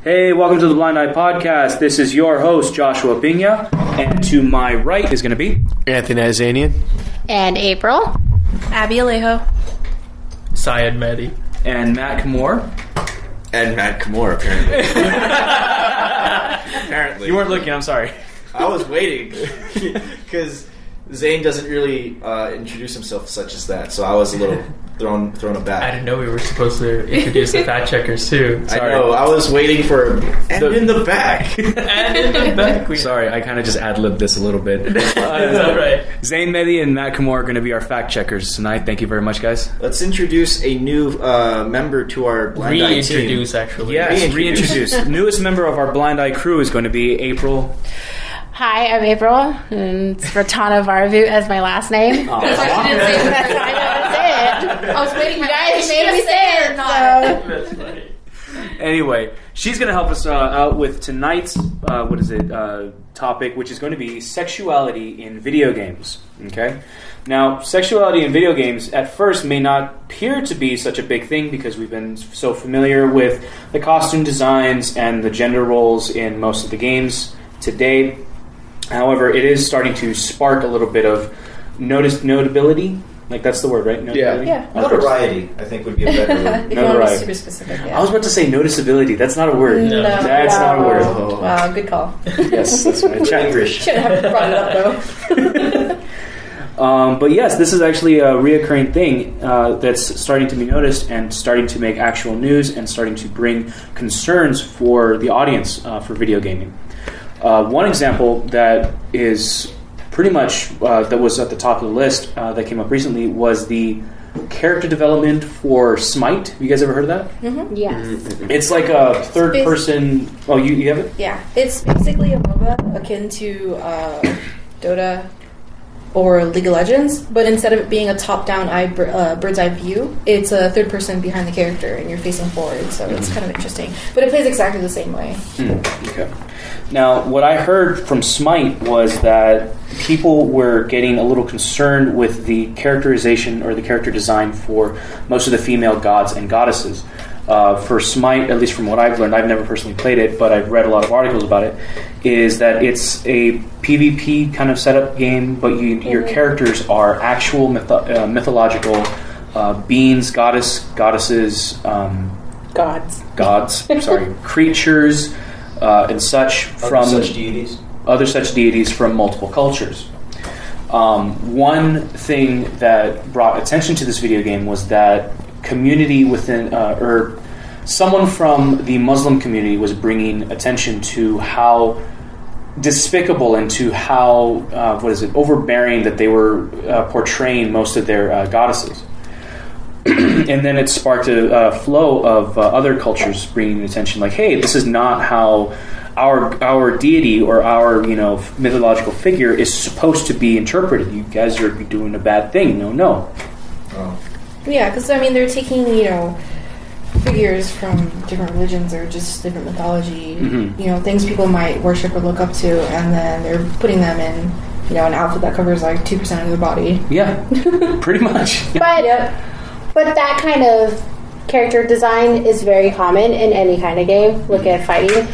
Hey, welcome to the Blind Eye Podcast. This is your host, Joshua Pina, and to my right is going to be Anthony Azanian. And April. Abby Alejo. Syed Mehdi. And Matt Kamor. And Matt Kamor, apparently. Apparently. You weren't looking, I'm sorry. I was waiting, because Zane doesn't really introduce himself such as that, so I was a little thrown aback. I didn't know we were supposed to introduce the fact checkers too. Sorry. I know, I was waiting for in the back. And in the back. Sorry, I kind of just ad-libbed this a little bit. It's all right. Zane Mehdi and Matt Kamor are going to be our fact checkers tonight. Thank you very much, guys. Let's introduce a new member to our Blind Eye team. Reintroduce, actually. Yes, reintroduce. Newest member of our Blind Eye crew is going to be April. Hi, I'm April, and it's Ratana Varvu as my last name. Oh. That's why she didn't say it. I know how to say it. I was waiting. You guys made me say it, That's funny. Anyway, she's going to help us out with tonight's topic, which is going to be sexuality in video games. Okay? Now, sexuality in video games at first may not appear to be such a big thing because we've been so familiar with the costume designs and the gender roles in most of the games today. However, it is starting to spark a little bit of notability. Like, that's the word, right? Notability? Yeah. Notoriety, I think, would be a better word. If you want to be super specific, yeah. I was about to say noticeability. That's not a word. No. That's not a word. Oh. Wow, good call. Yes, that's right. Should have brought it up, though. But yes, this is actually a reoccurring thing that's starting to be noticed and starting to make actual news and starting to bring concerns for the audience for video gaming. One example that is pretty much that was at the top of the list that came up recently was the character development for Smite. Have you guys ever heard of that? Mm-hmm. Yes. It's like a third person. Oh, you have it? Yeah, it's basically a MOBA akin to Dota or League of Legends, but instead of it being a top-down bird's eye view, it's a third person behind the character and you're facing forward, so it's kind of interesting. But it plays exactly the same way. Okay. Now, what I heard from Smite was that people were getting a little concerned with the characterization or the character design for most of the female gods and goddesses. For Smite, at least from what I've learned, I've never personally played it, but I've read a lot of articles about it, is that it's a PvP kind of setup game, but your characters are actual mythological beings, goddesses, creatures, and such from other such deities from multiple cultures. One thing that brought attention to this video game was that community within, or someone from the Muslim community was bringing attention to how despicable and to how overbearing that they were portraying most of their goddesses. And then it sparked a flow of other cultures bringing attention, like, hey, this is not how our deity or our mythological figure is supposed to be interpreted. You guys are doing a bad thing. No. Oh. Yeah, because, they're taking, figures from different religions or just different mythology, things people might worship or look up to, and then they're putting them in, an outfit that covers, 2% of their body. Yeah, pretty much. But that kind of character design is very common in any kind of game. Look at fighting.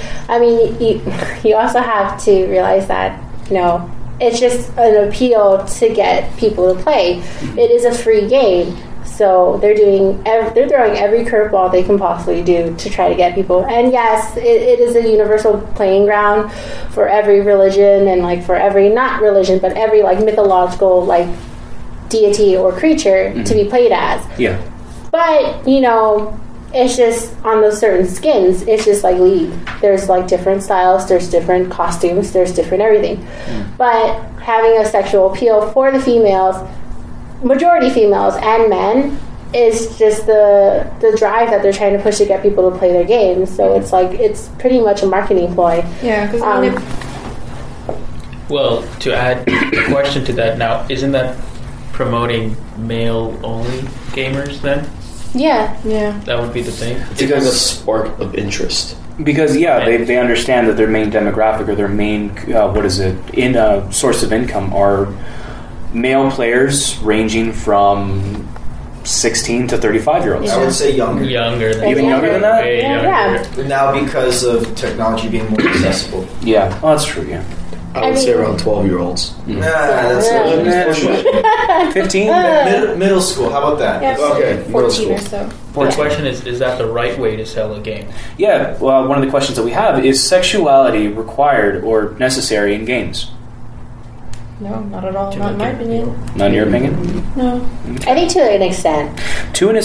You also have to realize that, it's just an appeal to get people to play. It is a free game. So they're throwing every curveball they can possibly do to try to get people. And yes, it is a universal playing ground for every religion and for every, not religion, but every mythological deity or creature to be played as. Yeah. But, it's just on those certain skins, it's just like League. There's different styles, there's different costumes, there's different everything. But having a sexual appeal for the females, majority females and men, is just the drive that they're trying to push to get people to play their games. So it's pretty much a marketing ploy. Yeah, because well, to add a question to that, now, isn't that promoting male-only gamers then? Yeah. That would be the thing. It's a kind of spark of interest. Because they understand that their main demographic or their main source of income are male players ranging from 16 to 35-year-olds. I would say younger. Even younger than that? Way younger. Now because of technology being more accessible. Yeah, well, that's true, yeah. I would say around 12-year-olds. Nah, that's 15? Middle school, how about that? Yeah, Okay, middle 14 school. or so. The question is that the right way to sell a game? Yeah, well, one of the questions that we have is sexuality required or necessary in games? No, not at all. Not in my opinion. Not in your opinion? No. I think to an extent. To an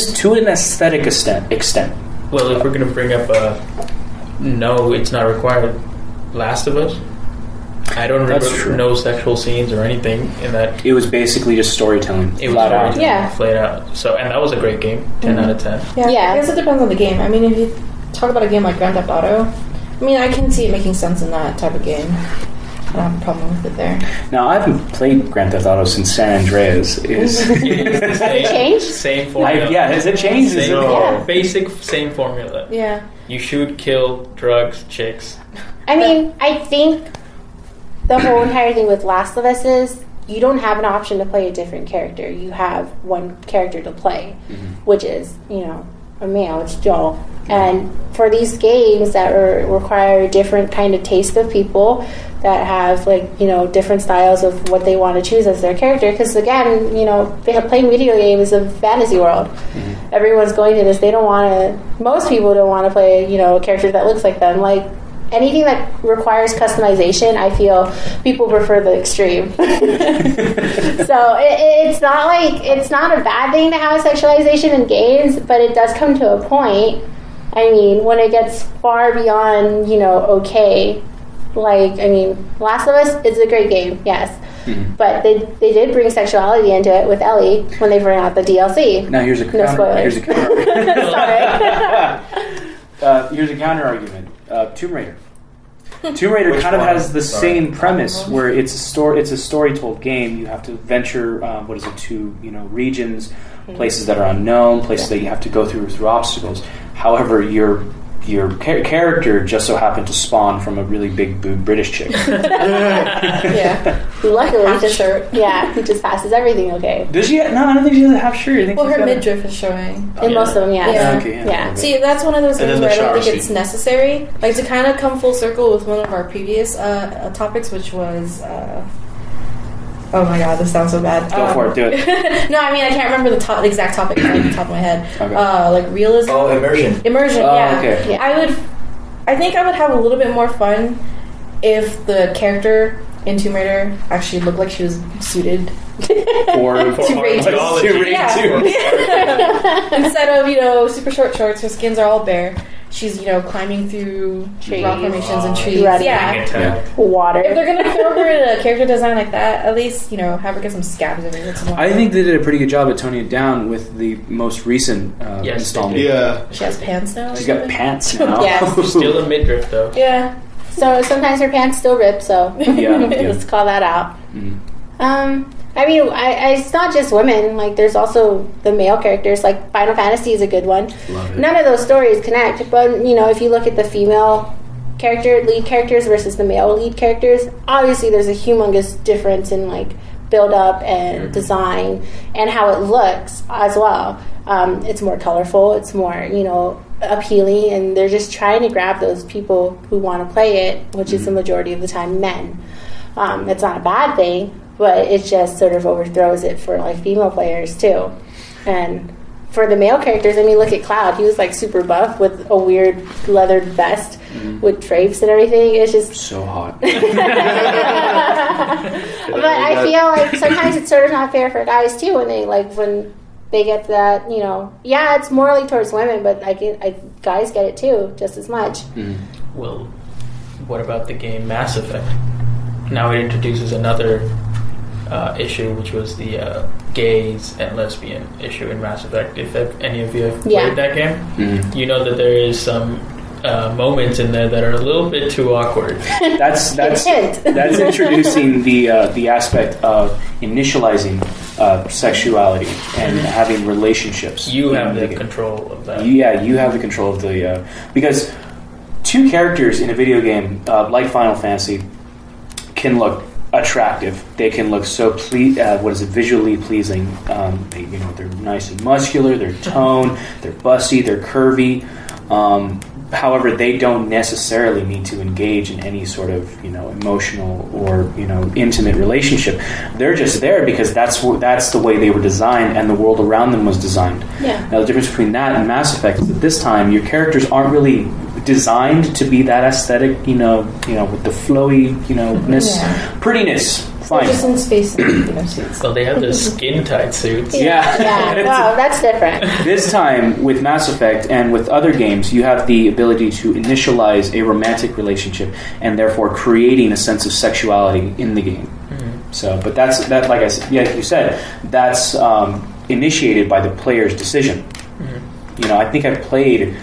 aesthetic extent. Well, if we're going to bring up no, it's not required. Last of Us? I don't remember no sexual scenes or anything in that. It was basically just storytelling. It was flat out. flat out. So, and that was a great game. 10 out of 10. Yeah. I guess it depends on the game. I mean, if you talk about a game like Grand Theft Auto, I mean, I can see it making sense in that type of game. I don't have a problem with it there. Now, I haven't played Grand Theft Auto since San Andreas. Has it changed? Same formula. Has it changed? Basic, same formula. Yeah. You shoot, kill, drugs, chicks. I mean, I think the whole entire thing with Last of Us is you don't have an option to play a different character. You have one character to play, which is, a male. It's Joel. And for these games that require different kind of taste of people that have different styles of what they want to choose as their character, because again, playing video games is a fantasy world. Everyone's going to this. Most people don't want to play a character that looks like them. Like anything that requires customization, I feel people prefer the extreme. So it's not a bad thing to have sexualization in games, but it does come to a point. I mean, when it gets far beyond, okay. Last of Us is a great game, yes. But they did bring sexuality into it with Ellie when they bring out the DLC. Now here's a No spoilers. Sorry. Here's a counter argument. Tomb Raider. Tomb Raider kind of has the same premise where it's a story told game. You have to venture to regions, places that are unknown, places that you have to go through obstacles. However, your character just so happened to spawn from a really big boob British chick. Yeah. Luckily, he just passes everything okay. Does she? No, I don't think she has a half shirt. Well, her midriff is showing. In most of them, Yeah. Okay, yeah. See, that's one of those things where I don't think it's necessary. Like, to kind of come full circle with one of our previous topics, which was... oh my god, this sounds so bad. Go for it, do it. No, I mean, I can't remember the exact topic off the top of my head. Okay. Like realism. Oh, immersion. Immersion, Oh, yeah. okay. Yeah. I think I would have a little bit more fun if the character in Tomb Raider actually looked like she was suited For raid two. Yeah. Instead of, super short shorts, her skins are all bare. She's, climbing through rock formations and trees. Running. Yeah. Water. If they're going to throw her in a character design like that, at least, have her get some scabs every once in a while. I think they did a pretty good job at toning it down with the most recent installment. Yeah. She has pants now? She's got pants now. Yeah. Still a midriff, though. Yeah. So sometimes her pants still rip, so let's call that out. It's not just women. Like, there's also the male characters. Like, Final Fantasy is a good one. Love it. None of those stories connect, but, if you look at the female lead characters versus the male lead characters, obviously there's a humongous difference in, like, build-up and design and how it looks as well. It's more colorful. It's more, appealing, and they're just trying to grab those people who want to play it, which is the majority of the time men. It's not a bad thing, but it just sort of overthrows it for like female players too. And for the male characters, look at Cloud. He was like super buff with a weird leather vest with drapes and everything. It's just So hot. But I feel like sometimes it's sort of not fair for guys too when they get that, it's morally towards women, but guys get it too, just as much. Well, what about the game Mass Effect? Now it introduces another issue, which was the gays and lesbian issue in Mass Effect. If any of you have played that game, you know that there is some moments in there that are a little bit too awkward. That's introducing the aspect of initializing sexuality and having relationships. You have the control of that. Yeah, you have the control of the because two characters in a video game like Final Fantasy can look attractive. They can look so visually pleasing. They're nice and muscular. They're toned. They're busty. They're curvy. However, they don't necessarily need to engage in any sort of emotional or intimate relationship. They're just there because that's the way they were designed, and the world around them was designed. Yeah. Now the difference between that and Mass Effect is that this time your characters aren't really designed to be that aesthetic, with the flowy, prettiness. Fine. Just in space suits. So they have the skin-tight suits. Yeah. Wow, that's different. This time, with Mass Effect and with other games, you have the ability to initialize a romantic relationship and therefore creating a sense of sexuality in the game. Mm-hmm. So, but like I said, you said, that's initiated by the player's decision. Mm-hmm. I think I've played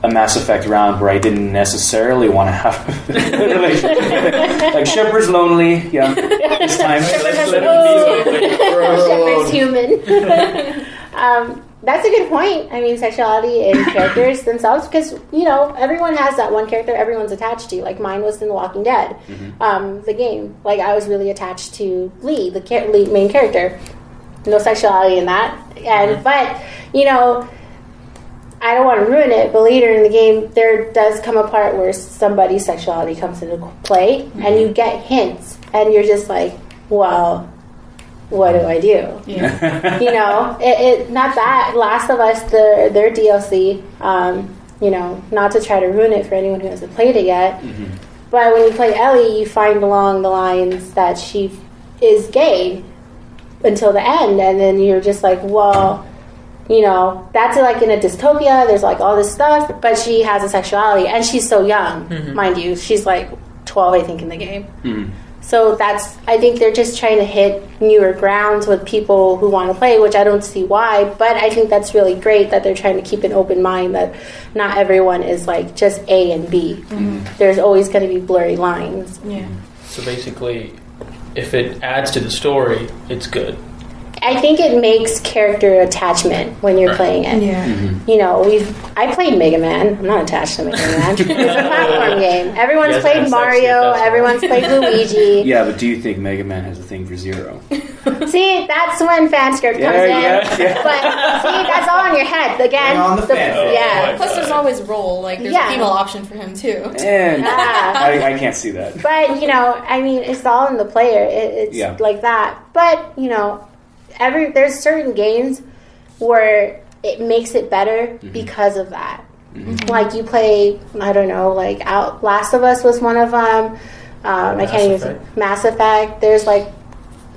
a Mass Effect round where I didn't necessarily want to have a relationship. Like Shepard's lonely, this time. Shepard's human. That's a good point. I mean, sexuality in characters themselves, because everyone has that one character everyone's attached to. Like mine was in The Walking Dead, the game. Like I was really attached to Lee, the lead main character. No sexuality in that, but I don't want to ruin it, but later in the game, there does come a part where somebody's sexuality comes into play, and you get hints, and you're just like, well, what do I do? Yeah. Not that. Last of Us, their DLC, not to try to ruin it for anyone who hasn't played it yet, but when you play Ellie, you find along the lines that she is gay until the end, and then you're just like, well... that's like in a dystopia, there's like all this stuff, but she has a sexuality, and she's so young, mind you. She's like 12, I think, in the game. So I think they're just trying to hit newer grounds with people who want to play, which I don't see why, but I think that's really great that they're trying to keep an open mind that not everyone is like just A and B. There's always going to be blurry lines. Yeah. So basically, if it adds to the story, it's good. I think it makes character attachment when you're playing it. Yeah. I played Mega Man. I'm not attached to Mega Man. It's a platform game. Everyone's played Mario. Everyone's played Luigi. Yeah, but do you think Mega Man has a thing for Zero? See, that's when fanscript comes in. Yeah. But see, that's all in your head. Again, on the fan. Plus, there's always Roll. Like, there's a female option for him too. And I can't see that. But it's all in the player. It's like that. But there's certain games where it makes it better because of that. Like you play, I don't know, like Last of Us was one of them. Mass Effect. There's like,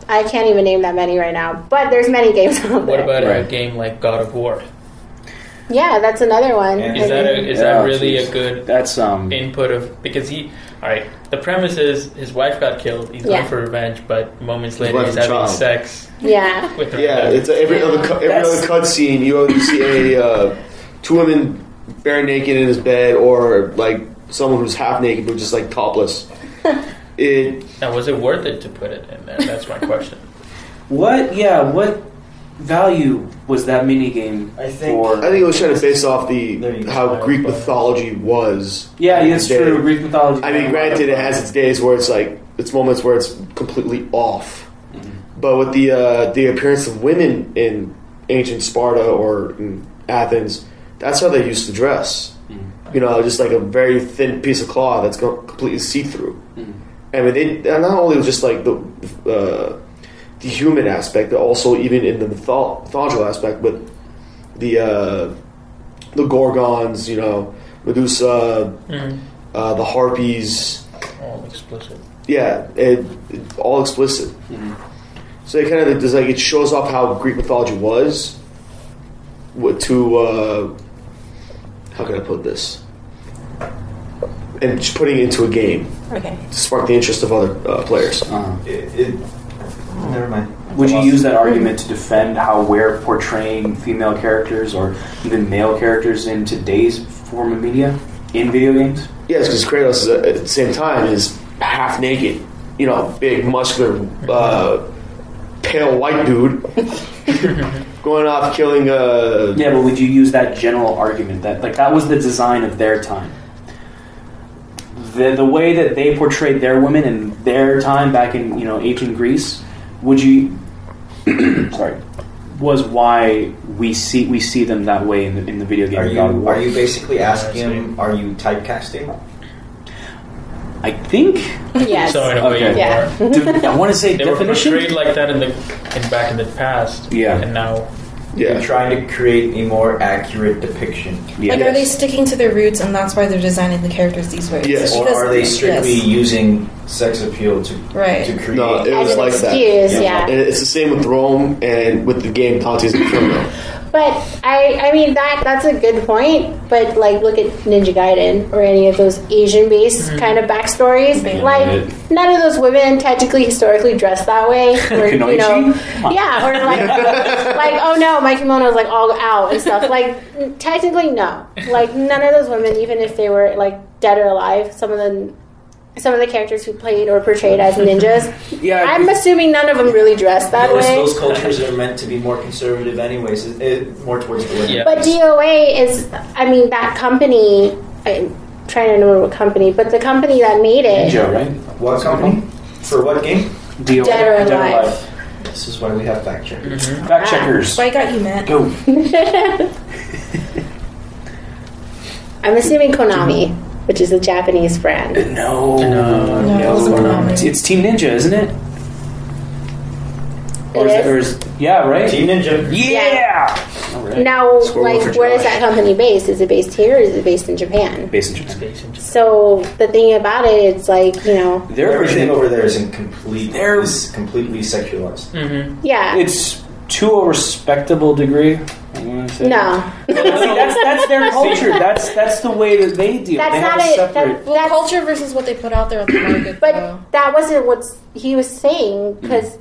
I can't even name that many right now, but there's many games out there. What about a game like God of War? Yeah, that's another one. Is that really a good input of, because the premise is his wife got killed, he's going for revenge, but moments later he's having sex with her. Yeah, it's every other cutscene you see two women bare naked in his bed, or like someone who's half naked but just like topless. Now, was it worth it to put it in there? That's my question. What value was that minigame for? I think it was trying to base off how Greek mythology was. Yeah, it's true. Greek mythology. I mean, granted, it has its days where it's moments where it's completely off. But with the appearance of women in ancient Sparta or in Athens, that's how they used to dress. Just like a very thin piece of cloth that's completely see-through. I mean, not only was just like the human aspect, but also even in the mythological aspect, but the Gorgons, Medusa, the Harpies. All explicit. Yeah, all explicit. So it kind of it shows off how Greek mythology was. How can I put this? And just putting it into a game. Okay. To spark the interest of other players. Never mind. Would you use that argument to defend how we're portraying female characters or even male characters in today's form of media in video games? Yes, because Kratos at the same time is half naked. Big, muscular, pale white dude going off killing. Yeah, but would you use that general argument that that was the design of their time? the way that they portrayed their women in their time back in ancient Greece, would you sorry, was why we see them that way in the video game. Are you basically asking him? Are you typecasting? I think. Yes. So in a way, Yeah. I want to say they definition. were portrayed like that back in the past. Yeah. And now. You're trying to create a more accurate depiction. Yeah. Like, are they sticking to their roots, and that's why they're designing the characters these ways? Yes. Or are they strictly using sex appeal to create? No, it was As an like excuse, that. yeah. And it's the same with Rome and with the game Dante's Inferno. But I mean that's a good point. But like, look at Ninja Gaiden or any of those Asian-based kind of backstories. Like, none of those women technically historically dressed that way. Or, yeah, or like oh no, my kimono is like all out and stuff. Like, technically no. Like, none of those women, even if they were like dead or alive, some of the characters who played or portrayed as ninjas, I'm assuming none of them really dressed that way. Those cultures are meant to be more conservative anyways, more towards the women. Yeah. But DOA is, I mean, that company, I'm trying to remember what company, but the company that made it. Ninja, right? What company? For what game? DOA. Dead or Alive. This is why we have fact checkers. Fact checkers. So I got you, Matt. Go. I'm assuming Konami, which is a Japanese brand. No. It's Team Ninja, isn't it? Yeah, right? Team Ninja. Yeah! All right. Now, Score one for where is Josh. that company based? Is it based here or is it based in Japan? Based in Japan. So the thing about it, it's like, Their Everything version, over there is completely sexualized. Mm-hmm. yeah. it's to a respectable degree. I want to say. No. that's their culture. That's the way that they deal. That's they have not a it. separate. Well, culture versus what they put out there on the market. But though. that wasn't what he was saying, because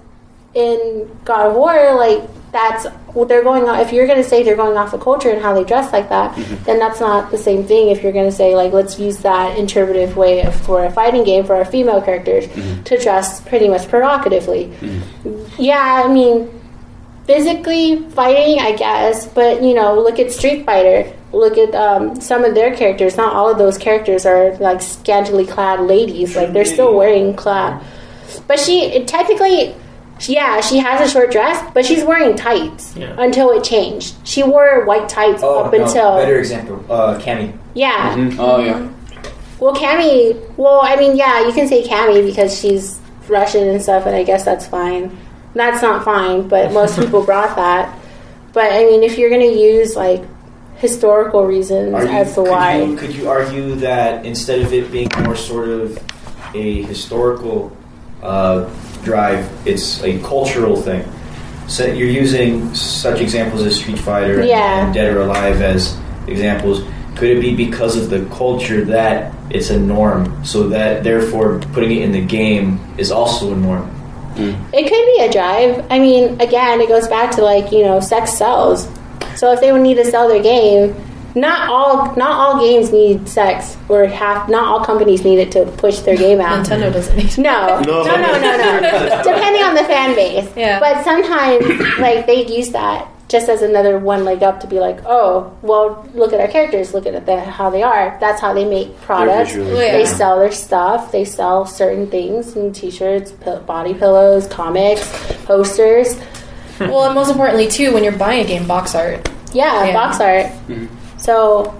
in God of War, like, that's what they're going on. If you're going to say they're going off of culture and how they dress like that, then that's not the same thing. If you're going to say, like, let's use that interpretive way for a fighting game for our female characters to dress pretty much provocatively. Yeah, I mean, physically fighting, I guess, but look at Street Fighter. Look at some of their characters. Not all of those characters are like scantily clad ladies. Like, they're still wearing clad. But she technically, she has a short dress, but she's wearing tights until it changed. She wore white tights until. Better example, Cammy. Yeah. Mm-hmm. Oh yeah. Well, Cammy. Well, I mean, yeah, you can say Cammy because she's Russian and stuff, and I guess that's fine. That's not fine, but most people brought that. But I mean, if you're going to use like historical reasons as to why, could you argue that instead of it being more sort of a historical drive, it's a cultural thing? So you're using such examples as Street Fighter and Dead or Alive as examples. Could it be because of the culture that it's a norm, so that therefore putting it in the game is also a norm? It could be a drive. I mean, again, it goes back to like, sex sells. So if they would need to sell their game, not all games need sex, or not all companies need it to push their game out. Nintendo doesn't need to. No. Depending on the fan base. Yeah. But sometimes like they use that just as another one leg up to be like, oh, well, look at our characters, look at how they are. That's how they make products. They sell their stuff. They sell certain things, and t-shirts, body pillows, comics, posters. Well, and most importantly, too, when you're buying a game, box art. Yeah, box art. Mm-hmm. So,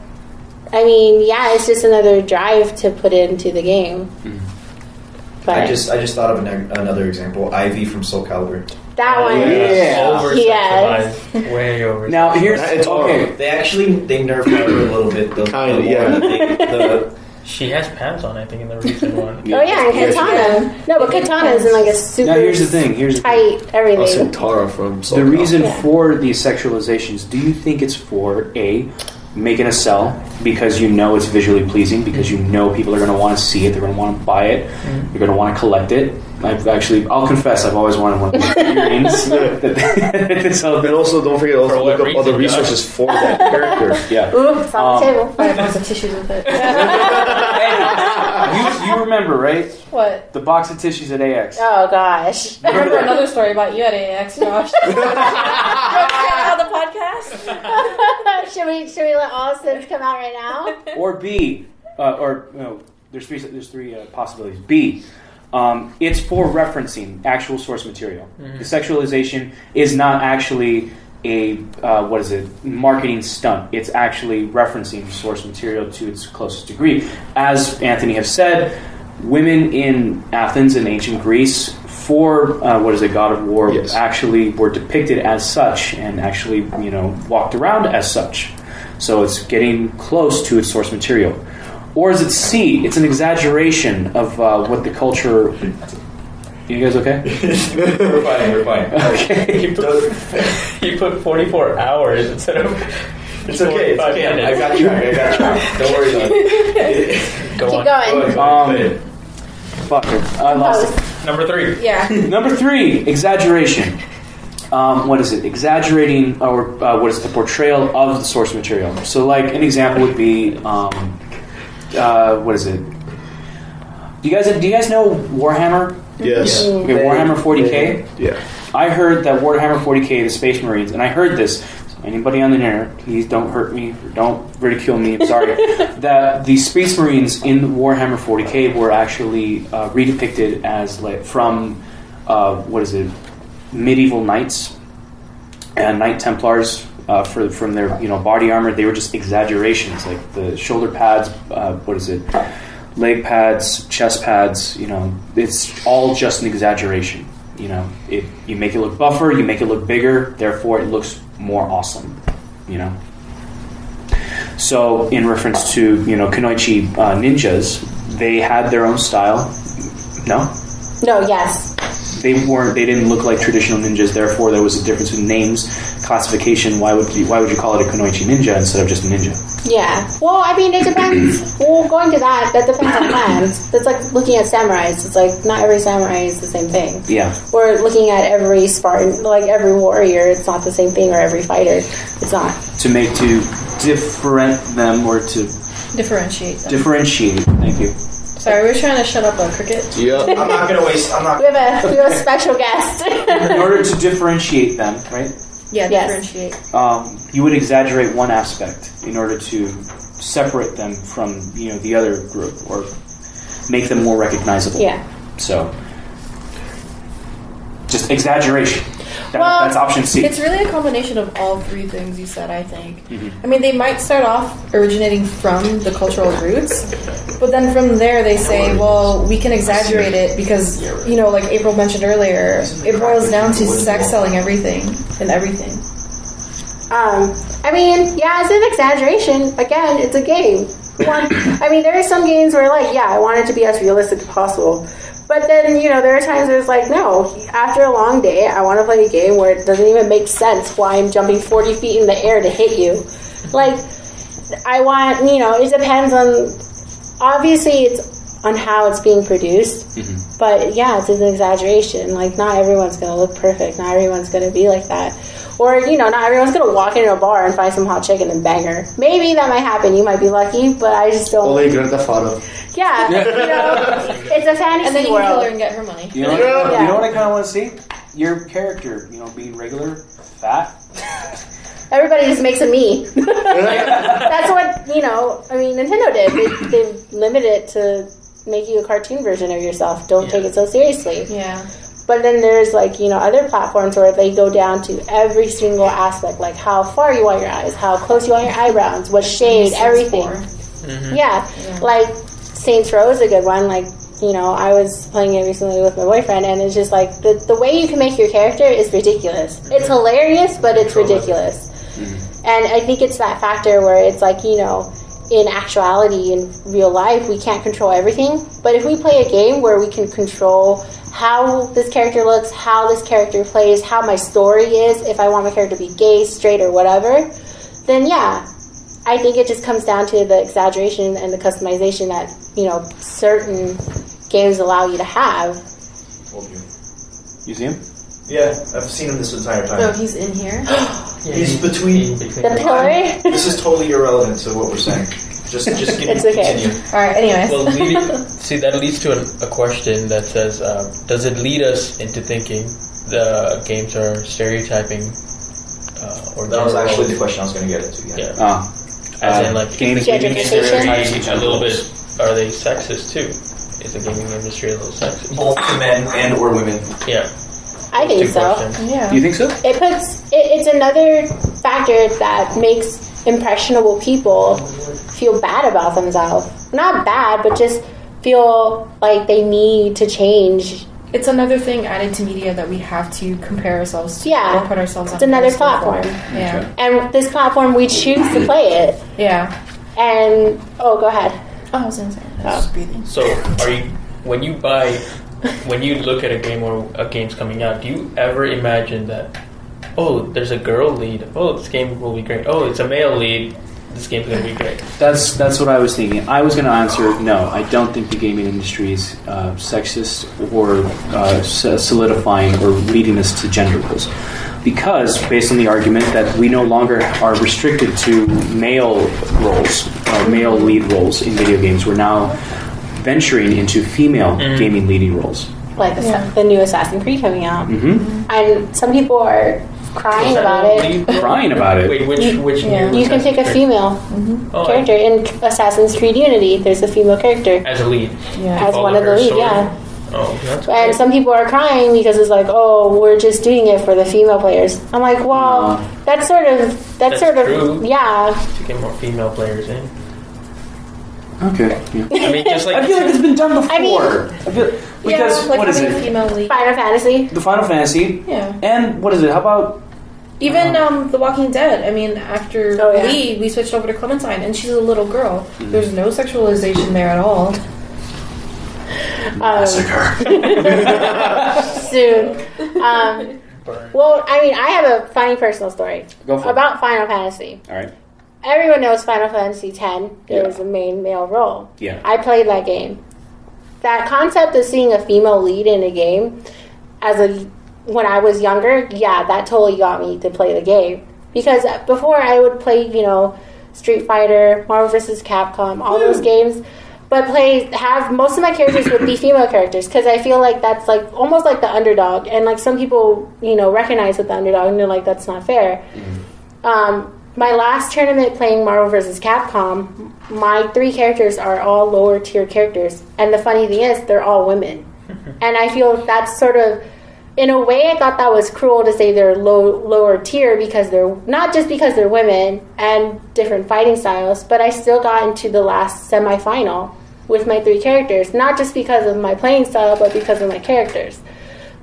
I mean, it's just another drive to put into the game. Mm-hmm. But I just thought of another example. Ivy from Soul Calibur. That one. Over-sexualized. Way over. Now, here's... Okay. They nerfed her a little bit. She has pants on, I think, in the recent one. Oh, yeah, and Katana. No, but Katana is in like a super here's the thing. tight everything. Also, Tara from Soul The reason Calibur. for these sexualizations, do you think it's for, A, making a sell because it's visually pleasing, because people are going to want to see it, they're going to want to buy it, they're going to want to collect it? I'll confess, I've always wanted one of those figurines. And also, don't forget to look up other resources for that character. Yeah. Ooh, it's on the table. I have lots of tissues with it. You remember, right? What? The box of tissues at AX. Oh, gosh. I remember another story about you at AX, Josh. You want to say it on the podcast? Should we let all sins come out right now? Or B, there's three possibilities. B, it's for referencing actual source material. The sexualization is not actually a marketing stunt. It's actually referencing source material to its closest degree. As Anthony have said, women in Athens and ancient Greece for God of War actually were depicted as such and actually walked around as such. So it's getting close to its source material. Or is it C? It's an exaggeration of what the culture. You guys okay? We're fine. Okay. You put 44 hours instead of. It's okay. I got track. Don't worry about it. Keep going. Fuck it. I lost it. Number 3. Yeah. Number 3, exaggeration. What is it? Exaggerating, or what is the portrayal of the source material? So, like, an example would be, what is it? Do you guys know Warhammer? Yes. Okay, Warhammer 40K? Yeah. I heard that Warhammer 40K, the Space Marines, and I heard this. So anybody on the internet, please don't hurt me, don't ridicule me, I'm sorry. That the Space Marines in Warhammer 40K were actually redepicted as from medieval knights and Knight Templars from their body armor. They were just exaggerations, like the shoulder pads, leg pads, chest pads. It's all just an exaggeration. You make it look buffer, you make it look bigger, therefore it looks more awesome. So in reference to kunoichi ninjas, they had their own style. No, yes. They didn't look like traditional ninjas, therefore there was a difference in names, classification. Why would you call it a kunoichi ninja instead of just a ninja? Yeah. Well, I mean, it depends. Well, going to that depends on clans. That's like looking at samurais. It's like not every samurai is the same thing. Yeah. Or looking at every Spartan, like every warrior, it's not the same thing, or every fighter, it's not. To different them or to Differentiate them. differentiate. Thank you. Sorry, we're trying to shut up a cricket. Yeah. I'm not going to waste. We have a special guest. In order to differentiate them, right? Yeah, Yes. differentiate. You would exaggerate one aspect in order to separate them from the other group or make them more recognizable. Yeah. So, just exaggeration. Well, That's option C. It's really a combination of all three things you said, I think. Mm-hmm. I mean, they might start off originating from the cultural roots, but then from there they say, well, we can exaggerate it because, like April mentioned earlier, it boils down to sex selling everything and everything. I mean, yeah, it's an exaggeration. Again, it's a game. There are some games where, I want it to be as realistic as possible. But then, there are times where it's like, no, after a long day, I want to play a game where it doesn't even make sense why I'm jumping 40 feet in the air to hit you. I want, it depends on, obviously it's on how it's being produced. Mm-hmm. But yeah, it's an exaggeration. Not everyone's going to look perfect. Not everyone's going to be like that. Or, not everyone's going to walk into a bar and find some hot chick and then bang her. Maybe that might happen. You might be lucky, but I just don't. Only Grand Theft Auto. Yeah, it's a fantasy And then you world. can kill her and get her money. You know what I kind of want to see? Your character, being regular, fat. Everybody just makes a me. That's what, Nintendo did. They limited it to make you a cartoon version of yourself. Don't take it so seriously. Yeah. But then there's, other platforms where they go down to every single aspect, like how far you want your eyes, how close you want your eyebrows, what shade, everything. Mm-hmm. Yeah. Saints Row is a good one. I was playing it recently with my boyfriend, and it's just the way you can make your character is ridiculous. It's hilarious, but it's ridiculous. Mm-hmm. And I think it's that factor where it's in actuality, in real life, we can't control everything. But if we play a game where we can control how this character looks, how this character plays, how my story is, if I want my character to be gay, straight, or whatever, then yeah, I think it just comes down to the exaggeration and the customization that, certain games allow you to have. You see him? Yeah, I've seen him this entire time. So he's in here? He's between the pillar? This is totally irrelevant to what we're saying. Just it's okay. continue. Alright, anyways. Well, that leads to a question that says, does it lead us into thinking the games are stereotyping? Or that was actually the question I was going to get into. Yeah. As in, games stereotyping a little bit are they sexist too? Is the gaming industry a little sexist? Both to men and or women. Yeah. I think Two so. questions. Yeah. Do you think so? It's another factor that makes impressionable people feel bad about themselves. Not bad, but just feel like they need to change. It's another thing added to media that we have to compare ourselves to. Yeah. Or put ourselves on. It's another pedestal platform. for. Yeah. And this platform, we choose to play it. Yeah. And, go ahead. Oh, I was gonna say. I was just breathing. So, when you look at a game or a game's coming out, do you ever imagine that, oh, there's a girl lead, oh, this game will be great, oh, it's a male lead, this game's going to be great? That's what I was thinking. I was going to answer no. I don't think the gaming industry is sexist or solidifying or leading us to gender roles. Because, based on the argument that we no longer are restricted to male roles, male lead roles in video games, we're now venturing into female gaming leading roles. Like the new Assassin's Creed coming out. Mm-hmm. And some people are crying about it. Crying about it. Wait, which new You can pick a female character. In Assassin's Creed Unity, there's a female character. as a lead. Yeah. As one of the lead, yeah. Oh, that's And great. some people are crying because it's like, oh, we're just doing it for the female players. I'm like, well, that's sort of, true. yeah. To get more female players in. Okay. Yeah. I mean, just like I feel like it's been done before. I mean, Because, like what is having a it? female lead. Final Fantasy. The Final Fantasy. Yeah. And, what is it? How about... Even The Walking Dead. I mean, after Lee, we switched over to Clementine, and she's a little girl. There's no sexualization there at all. Soon. Well, I mean, I have a funny personal story Go for it. about Final Fantasy. All right. Everyone knows Final Fantasy X. There was a main male role. Yeah. I played that game. That concept of seeing a female lead in a game, when I was younger, that totally got me to play the game. Because before I would play, Street Fighter, Marvel vs. Capcom, all those games, but have most of my characters would be female characters because I feel like that's like almost like the underdog, and like some people recognize with the underdog and they're like that's not fair. My last tournament playing Marvel vs. Capcom, my 3 characters are all lower tier characters, and the funny thing is they're all women, and I feel that's sort of, in a way, I thought that was cruel to say they're lower tier because they're not just because they're women and different fighting styles, but I still got into the last semifinal with my 3 characters, not just because of my playing style, but because of my characters.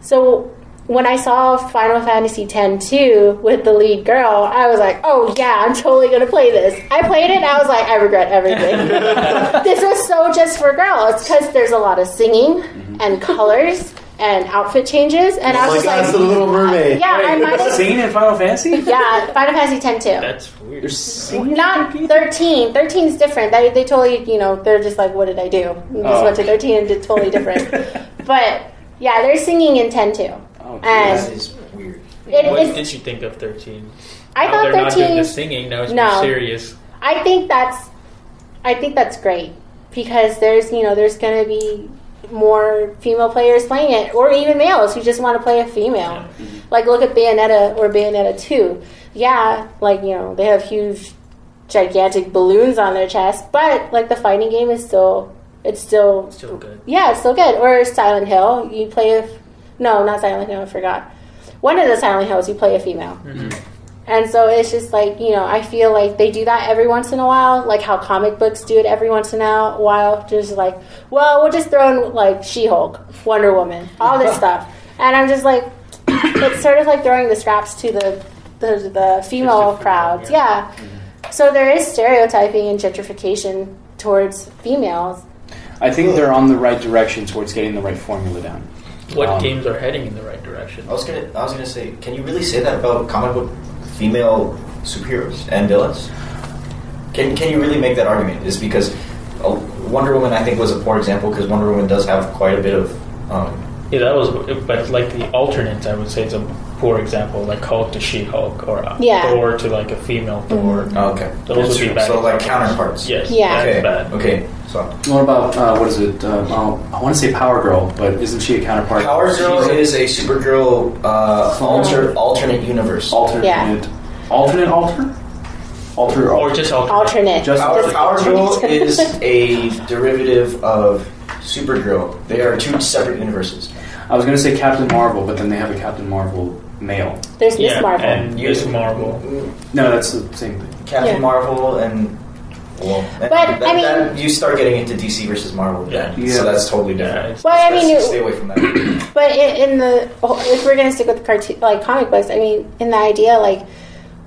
So when I saw Final Fantasy X-2 with the lead girl, I was like, oh yeah, I'm totally going to play this. I played it and I was like, I regret everything. This was so just for girls because there's a lot of singing and colors and outfit changes, and I was just like, it's the Little Mermaid. yeah, I might have Singing in Final Fantasy? Yeah, Final Fantasy X-2. That's weird. There's singing? Not 13. 13's different. They totally, they're just like, what did I do? Just went to 13 and did totally different. But yeah, they're singing in 10 too. Oh, That And is weird. What did you think of 13? I Now thought they're not 13. doing the singing. Now it's No. more serious. I think that's great because there's going to be more female players playing it, or even males who just want to play a female. Like look at Bayonetta or Bayonetta 2. Yeah, like they have huge, gigantic balloons on their chest, but like the fighting game is still Still good. Yeah, it's still good. Or Silent Hill, you play no, not Silent Hill. I forgot. One of the Silent Hills, you play a female. And so it's just like, I feel like they do that every once in a while, like how comic books do it every once in a while. Just like, well, we'll just throw in like She-Hulk, Wonder Woman, all this stuff. And I'm just like, it's sort of like throwing the scraps to the female crowds. Yeah. So there is stereotyping and gentrification towards females. I think they're on the right direction towards getting the right formula down. What games are heading in the right direction? I was gonna say, can you really say that about comic book female superheroes and villains? Can you really make that argument? Is because Wonder Woman, I think, was a poor example because Wonder Woman does have quite a bit of. Yeah, that was, but like the alternates, I would say, is a poor example, like Hulk to She-Hulk, or Thor to like a female Thor. Oh, okay, Those would be bad. So like counterparts. Yes. Yeah. Okay. That's bad. Okay. So What about what is it? I want to say Power Girl, but isn't she a counterpart? Power Girl is a Supergirl alternate universe. Alternate. Yeah. Alternate alter? or just alternate. Power Girl is a derivative of Supergirl. They are two separate universes. I was going to say Captain Marvel, but then they have a Captain Marvel male. There's Miss Marvel. And Miss Marvel. No, that's the same thing. Captain Marvel and... you start getting into DC versus Marvel, so that's totally different. Stay away from that. But in the if we're gonna stick with the cartoon, like comic books, I mean, in the idea, like,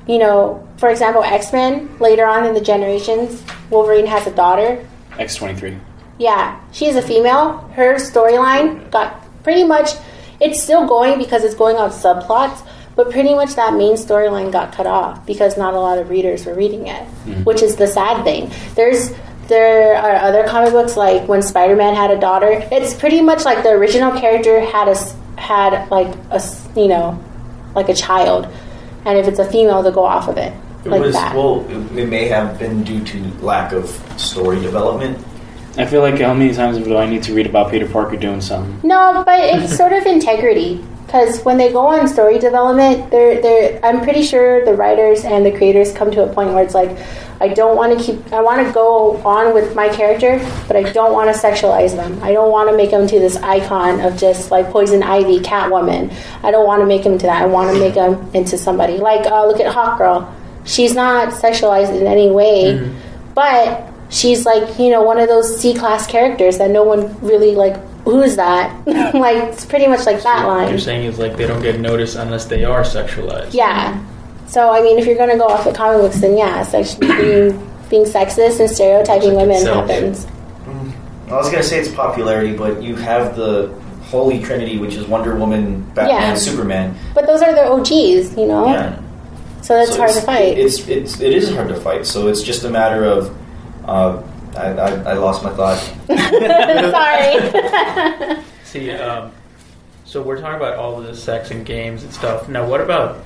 you know, for example, X-Men later on in the generations, Wolverine has a daughter. X-23. Yeah, she's a female. Her storyline got pretty much. It's still going because it's going on subplots. But pretty much that main storyline got cut off because not a lot of readers were reading it, which is the sad thing. There are other comic books, like when Spider-Man had a daughter. It's pretty much like the original character had a child, and if it's a female, they'll go off of it that. Well, it may have been due to lack of story development. I feel like how many times do I need to read about Peter Parker doing something? No, but it's sort of integrity. Because when they go on story development, I'm pretty sure the writers and the creators come to a point where it's like, I want to go on with my character, but I don't want to sexualize them. I don't want to make them to this icon of just like Poison Ivy, Catwoman. I don't want to make them to that. I want to make them into somebody. Like, look at Hawkgirl. She's not sexualized in any way, but she's like, you know, one of those C-class characters that no one really like. Who's that? Like, it's pretty much like that line. What you're saying is like they don't get noticed unless they are sexualized. Yeah. So, I mean, if you're going to go off the comic books, then yeah, being sexist and stereotyping women happens. I was going to say it's popularity, but you have the Holy Trinity, which is Wonder Woman, Batman, and Superman. But those are the OGs, you know? Yeah. So that's hard to fight. It is hard to fight, so it's just a matter of... I lost my thought. Sorry. See, so we're talking about all of the sex and games and stuff. Now, what about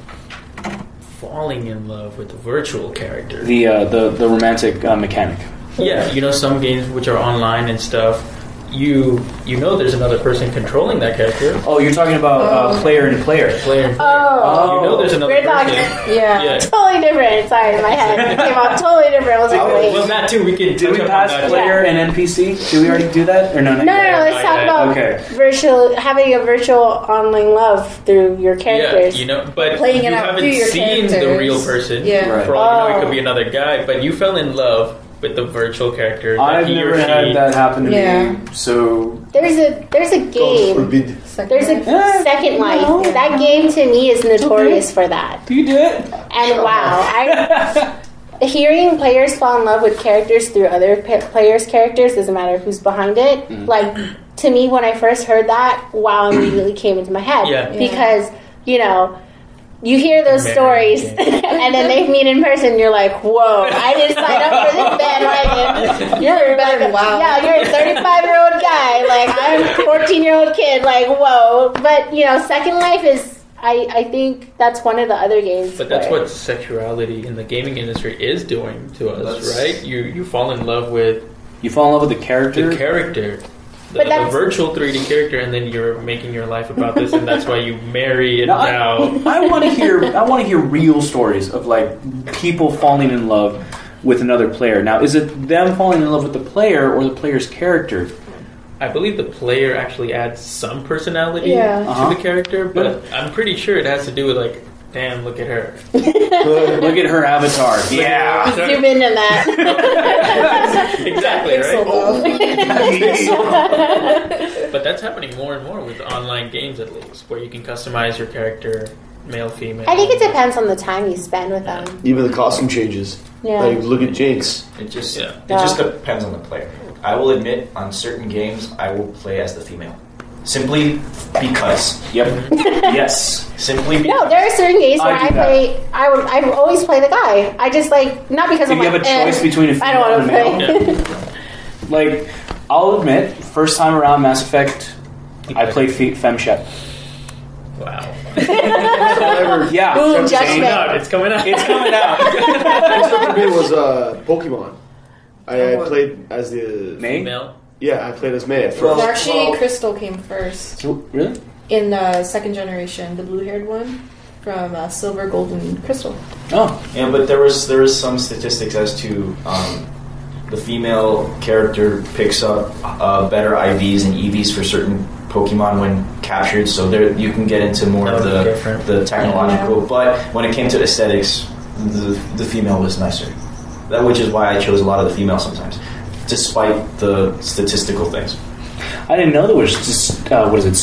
falling in love with the virtual character? The romantic mechanic. Yeah, you know, some games which are online and stuff, you know there's another person controlling that character. Oh, you're talking about player and player. Player and player. Oh. You know there's another person. Yeah. Totally different. Sorry, my head came out totally different. It was great. Well, that too. We can Did we pass player and NPC? Did we already do that? Or no? No. Let's talk about having a virtual online love through your characters. Yeah, you know, but playing you it out haven't through your seen characters. the real person. Yeah. Right. For all you know, it could be another guy, but you fell in love with the virtual character. I've never had that happen to me. So there's a game. There's a Second Life. No. That game to me is notorious for that. Do you do it? And wow, hearing players fall in love with characters through other players' characters, doesn't matter who's behind it. Like, to me, when I first heard that, wow immediately came into my head. Yeah. Because, you know, you hear those stories, and then they meet in person, you're like, whoa, I didn't sign up for this bandwagon. You're like, you're a 35-year-old guy. Like, I'm a 14-year-old kid. Like, whoa. But, you know, Second Life is... I think that's one of the other games. But that's what sexuality in the gaming industry is doing to us, right? You fall in love with... You fall in love with the character? The character. The virtual 3D character, and then you're making your life about this, and that's why you marry and vow. I want to hear real stories of like people falling in love with another player. Now, is it them falling in love with the player or the player's character? I believe the player actually adds some personality to the character, but I'm pretty sure it has to do with like, damn, look at her. Look at her avatar. Yeah. Zoom in on that. Exactly, right? But that's happening more and more with online games, at least, where you can customize your character, male, female. I think it depends on the time you spend with them. Even the costume changes. Yeah. Like, look at Jinx. It just depends on the player. I will admit, on certain games, I will play as the female. Simply because. Yep. Yes. Simply because. No, there are certain games where I would always play the guy. I just like, not because if you have a choice between a female and a male. Like, I'll admit, first time around Mass Effect, I played FemShep. Wow. Yeah. Boom, judgment. It's coming out. It's coming out. Next up for me was Pokemon. I played as the female. Yeah, I played as May at Well, first. actually, Crystal came first. Really? In the second generation, the blue-haired one from Silver, Gold, and Crystal. Oh, yeah, but there was some statistics as to the female character picks up better IVs and EVs for certain Pokemon when captured. So there you can get into more of the technological. Yeah. But when it came to aesthetics, the female was nicer. That which is why I chose a lot of the female sometimes, despite the statistical things. I didn't know there was just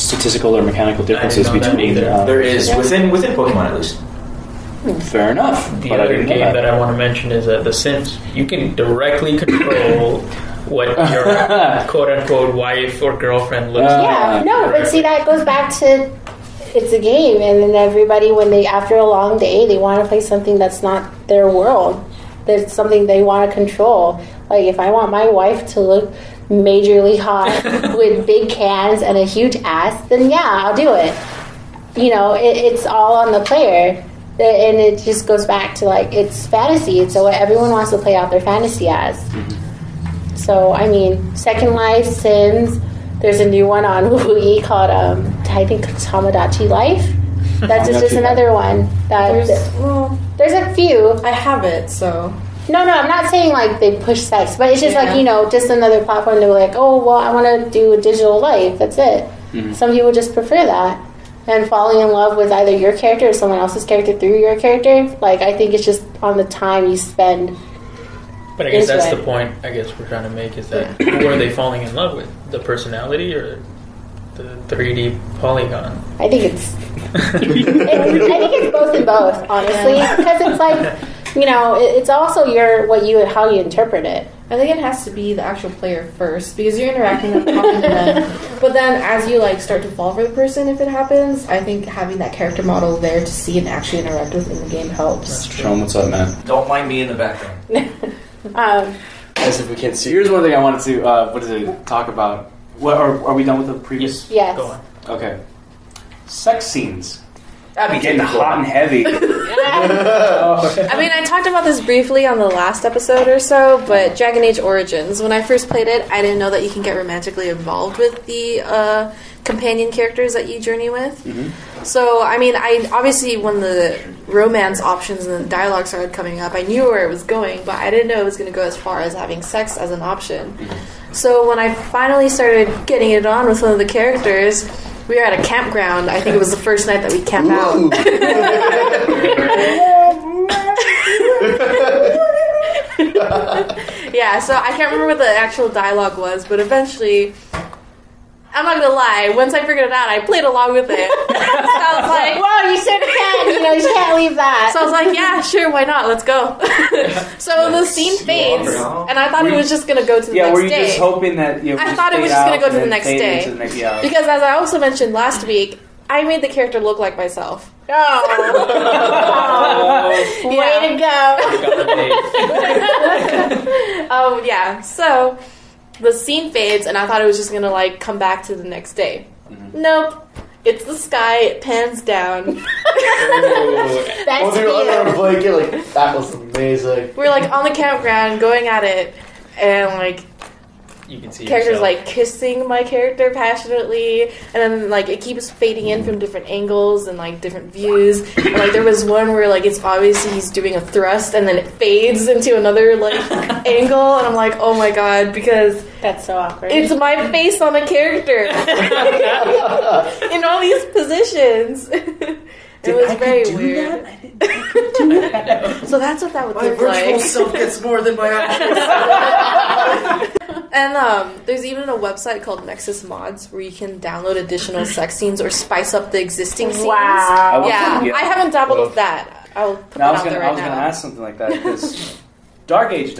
statistical or mechanical differences between. There is within Pokemon at least. Fair enough. The other game that I want to mention is The Sims. You can directly control what your quote-unquote wife or girlfriend looks like. Yeah, no, but see, that goes back to it's a game, and then everybody, when they, after a long day, they want to play something that's not their world. There's something they want to control. Like, if I want my wife to look majorly hot with big cans and a huge ass, then yeah, I'll do it. You know, it's all on the player. And it just goes back to, like, it's fantasy. It's what everyone wants to play out their fantasy as. Mm-hmm. So, I mean, Second Life, Sims, there's a new one on Wii called, I think, Tomodachi Life. That's just another one. There's a few. I have it, so... No, I'm not saying, like, they push sex, but it's just, like, you know, just another platform to be like, oh, well, I want to do a digital life. That's it. Mm-hmm. Some people just prefer that. And falling in love with either your character or someone else's character through your character, like, I think it's just on the time you spend. But I guess that's the point I guess we're trying to make, is that who are they falling in love with? The personality or the 3D polygon? I think it's I think it's both and both, honestly, because it's like, you know, it's also how you interpret it. I think it has to be the actual player first, because you're interacting with them. But then as you, like, start to fall for the person, if it happens, I think having that character model there to see and actually interact with in the game helps. Sean, what's up, man? Don't mind me in the background. As if we can't see. Here's one thing I wanted to talk about. What are we done with the previous? Yes. Go on. Okay. Sex scenes. That'd be getting hot and heavy. I mean, I talked about this briefly on the last episode or so, but Dragon Age Origins, when I first played it, I didn't know that you can get romantically involved with the companion characters that you journey with. Mm-hmm. So, I mean, obviously when the romance options and the dialogue started coming up, I knew where it was going, but I didn't know it was going to go as far as having sex as an option. Mm-hmm. So when I finally started getting it on with one of the characters, we were at a campground. I think it was the first night that we camped out. Yeah, so I can't remember what the actual dialogue was, but eventually, I'm not gonna lie, once I figured it out, I played along with it. So I was like, whoa, you should have, you can't leave that. So I was like, yeah, sure, why not? Let's go. So the scene fades, and I thought it was just gonna go to the next day. Yeah, were you just hoping that I thought it was just gonna go to the next day. Because as I also mentioned last week, I made the character look like myself. Oh. Way to go. Yeah, so the scene fades, and I thought it was just gonna, like, come back to the next day. Mm-hmm. Nope. It's the sky, it pans down. That's under a blanket, like, that was amazing. We're, like, on the campground, going at it, and, like, you can see characters yourself. Like kissing my character passionately, and then like it keeps fading in from different angles and like different views. And, like there was one where like it's obviously he's doing a thrust, and then it fades into another like angle, and I'm like, oh my god, because that's so awkward. It's my face on a character in all these positions. It was very weird. So that's what that would look like. My virtual self gets more than my actual. And there's even a website called Nexus Mods where you can download additional sex scenes or spice up the existing scenes. Wow. Yeah, I haven't dabbled with that. I'll put that out there right now. I was going to ask something like that because Dragon Age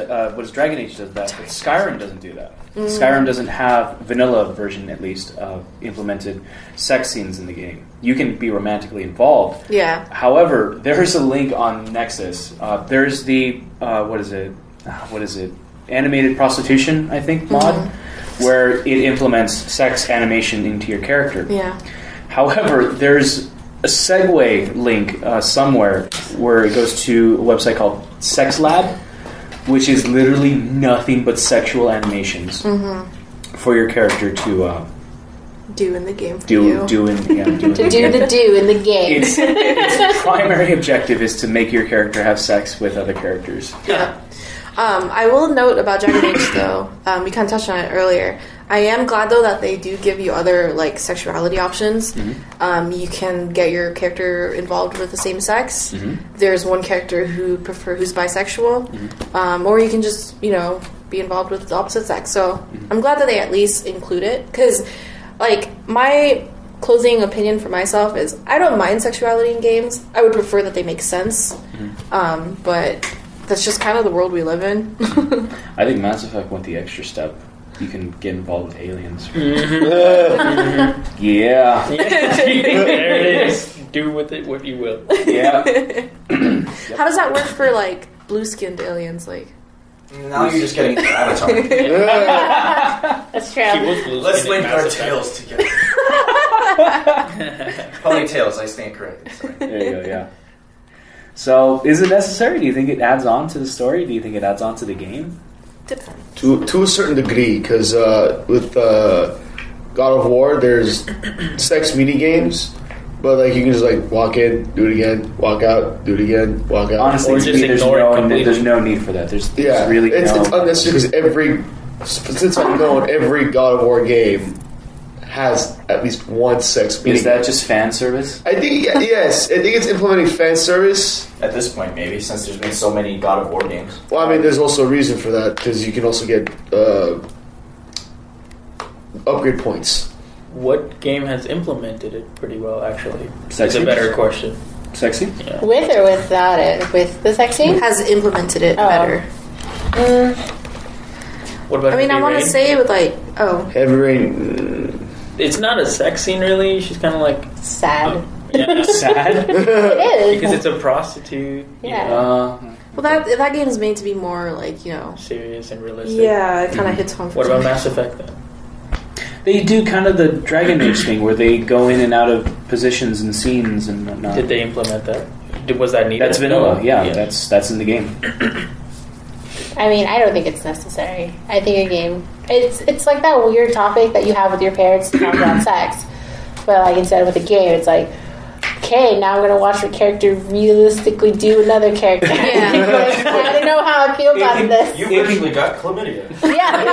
does that, but Skyrim doesn't do that. Skyrim doesn't have vanilla version, at least, implemented sex scenes in the game. You can be romantically involved. Yeah. However, there's a link on Nexus. There's the what is it? Animated prostitution, I think, mod, where it implements sex animation into your character. Yeah. However, there's a segue link somewhere where it goes to a website called Sex Lab, which is literally nothing but sexual animations for your character to do in the game for do you. do in the game. To do the do in the game. Its primary objective is to make your character have sex with other characters. Yeah. I will note about Dragon Age, though. We kind of touched on it earlier. I am glad, though, that they do give you other like sexuality options. Mm-hmm. You can get your character involved with the same sex. Mm-hmm. There's one character who's bisexual, Mm-hmm. or you can just be involved with the opposite sex. So I'm glad that they at least include it, because like my closing opinion for myself is I don't mind sexuality in games. I would prefer that they make sense, but that's just kind of the world we live in. I think Mass Effect went the extra step. You can get involved with aliens. Yeah. There it is. Do with it what you will. Yeah. How does that work for like blue-skinned aliens? Like, Now you're just getting into Avatar. That's true. Let's link our tails together. Ponytails, I stand corrected. Sorry. There you go, yeah. So, is it necessary? Do you think it adds on to the story? Do you think it adds on to the game? depends. To a certain degree, because with God of War, there's sex mini games, but like you can just like walk in, do it again, walk out, do it again, walk out. Honestly, Or to just me, ignore it completely. there's no need for that. There's really it's no... unnecessary because since I've known every God of War game has at least one sex mini. Is that just fan service? I think yes. I think it's implementing fan service. At this point, maybe, since there's been so many God of War games. Well, I mean, there's also a reason for that because you can also get upgrade points. What game has implemented it pretty well, actually? Sexy? It's a better question. Sexy? Yeah. With or without it? With the sex scene? Has implemented it Oh. better. What about I mean, I Heavy want to Rain? say with like, Heavy Rain. It's not a sex scene, really. She's kind of like... Sad. Yeah. Sad? It is. Because it's a prostitute. Yeah. well, that game is made to be more like, Serious and realistic. yeah, it kind of hits home for What about me. Mass Effect, then? They do kind of the Dragon Age thing where they go in and out of positions and scenes and whatnot. Did they implement that? Was that needed? That's vanilla, No. yeah. That's in the game. I mean, I don't think it's necessary. I think a game... It's like that weird topic that you have with your parents to talk about sex. But like instead with a game, it's like, okay, now I'm going to watch a character realistically do another character. Yeah. I don't know how I feel about this. You actually got chlamydia. Yeah.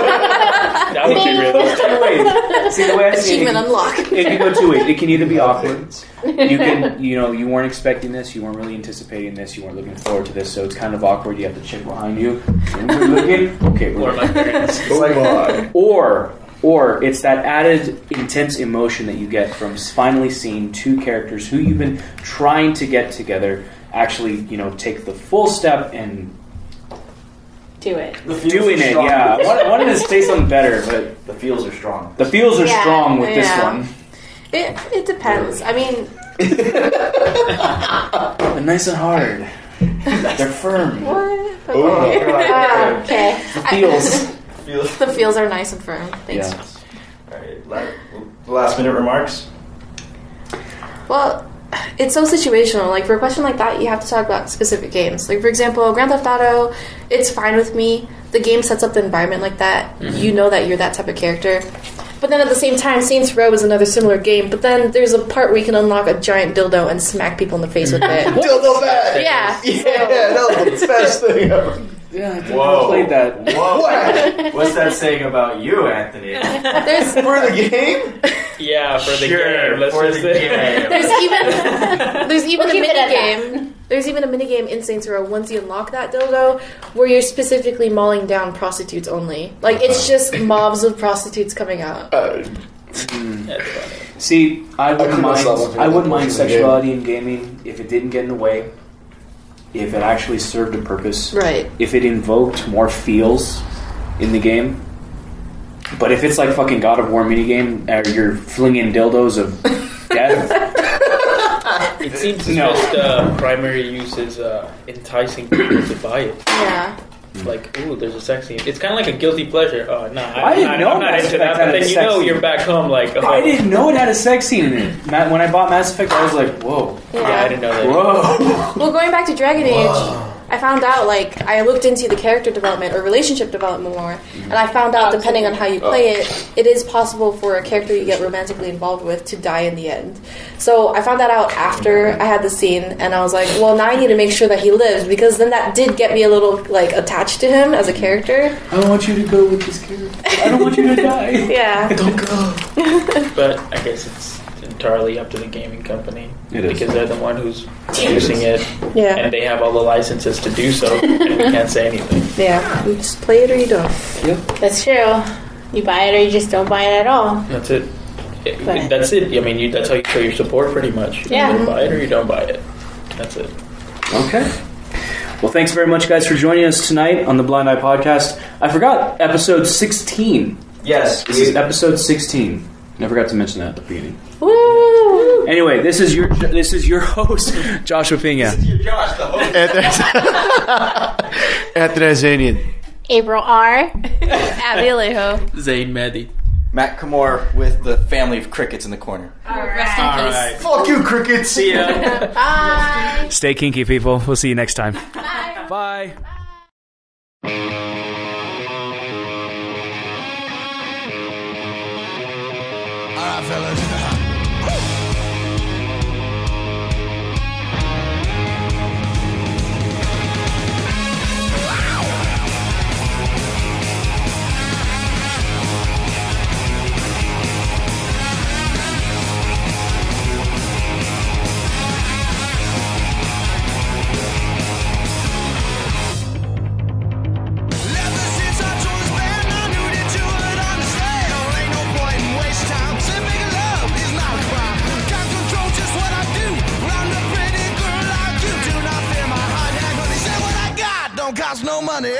That would be realistic. See, the way I see it, Achievement unlocked. it can go two ways. It can either be awkward. You can, you weren't expecting this, you weren't really anticipating this, you weren't looking forward to this, so it's kind of awkward. You have to check behind you. We're looking. Okay, we're Or my parents. Or it's that added intense emotion that you get from finally seeing two characters who you've been trying to get together actually, take the full step and Do it. doing it. Yeah, I wanted to say something better, but The feels are strong. the feels are Yeah. strong with this Yeah. one. It depends. I mean, They're nice and hard. They're firm. what? Okay. Feels. The feels are nice and firm. Thanks. Yeah. Alright, last minute remarks? Well, it's so situational. Like, for a question like that, you have to talk about specific games. Like, for example, Grand Theft Auto, it's fine with me. The game sets up the environment like that. Mm-hmm. You know that you're that type of character. But then at the same time, Saints Row is another similar game. But then there's a part where you can unlock a giant dildo and smack people in the face with it. Dildo bad. Yeah. Yeah, that was the best thing ever. Yeah, I Whoa. played that. Whoa! What's that saying about you, Anthony? There's For the game? Yeah, for the Sure, game. Let's for just the say. game. there's even We'll a keep it at minigame. There's even a minigame in Saints Row once you unlock that dildo where you're specifically mauling down prostitutes only. Like, it's just mobs of prostitutes coming out. That's funny. See, I wouldn't couldn't mind. stop watching I that wouldn't mind portion of the sexuality in gaming if it didn't get in the way. If it actually served a purpose. Right. If it invoked more feels in the game. But if it's like fucking God of War minigame, you're flinging dildos of death. It seems No. just primary use is enticing people to buy it. Yeah. Like, ooh, there's a sex scene. It's kind of like a guilty pleasure. Oh, no, I didn't know I'm not Mass into Effect that. had But a then sex scene. you're back home like, oh, I didn't know it had a sex scene in it. When I bought Mass Effect, I was like, whoa. Yeah, I didn't know that. Whoa. Well, going back to Dragon Age, I found out, like, I looked into the character development or relationship development more, and I found out, depending on how you play it, it is possible for a character you get romantically involved with to die in the end. So I found that out after I had the scene, and I was like, well, now I need to make sure that he lives, because then that did get me a little, like, attached to him as a character. I don't want you to go with this character. I don't want you to die. Yeah. Don't go. But I guess it's entirely up to the gaming company. It is. Because they're the one who's producing it. Yeah. And they have all the licenses to do so, and we can't say anything. Yeah. You just play it or you don't. Yep. That's true. You buy it or you just don't buy it at all. That's it. But- That's it. I mean, that's how you show your support, pretty much. Yeah. You either buy it or you don't buy it. That's it. Okay. Well, thanks very much, guys, for joining us tonight on the Blind Eye Podcast. I forgot episode 16. Yes. This is episode 16. I forgot to mention that at the beginning. Woo! Anyway, this is your host, Joshua Pena. You're Josh, the host. Anthony Zanian. April R. Abby Alejo. Zayn Mehdi. Matt Kamor with the family of crickets in the corner. Rest in peace. Fuck you, crickets. See ya. Bye. Stay kinky, people. We'll see you next time. Bye. Alright, fellas. Ever since I joined this band, I knew that you would understand. There ain't no point in waste time. Say making love is not a crime. Can't control just what I do. Round a pretty girl like you, do not fear my heart. But they say what I got don't cost no money.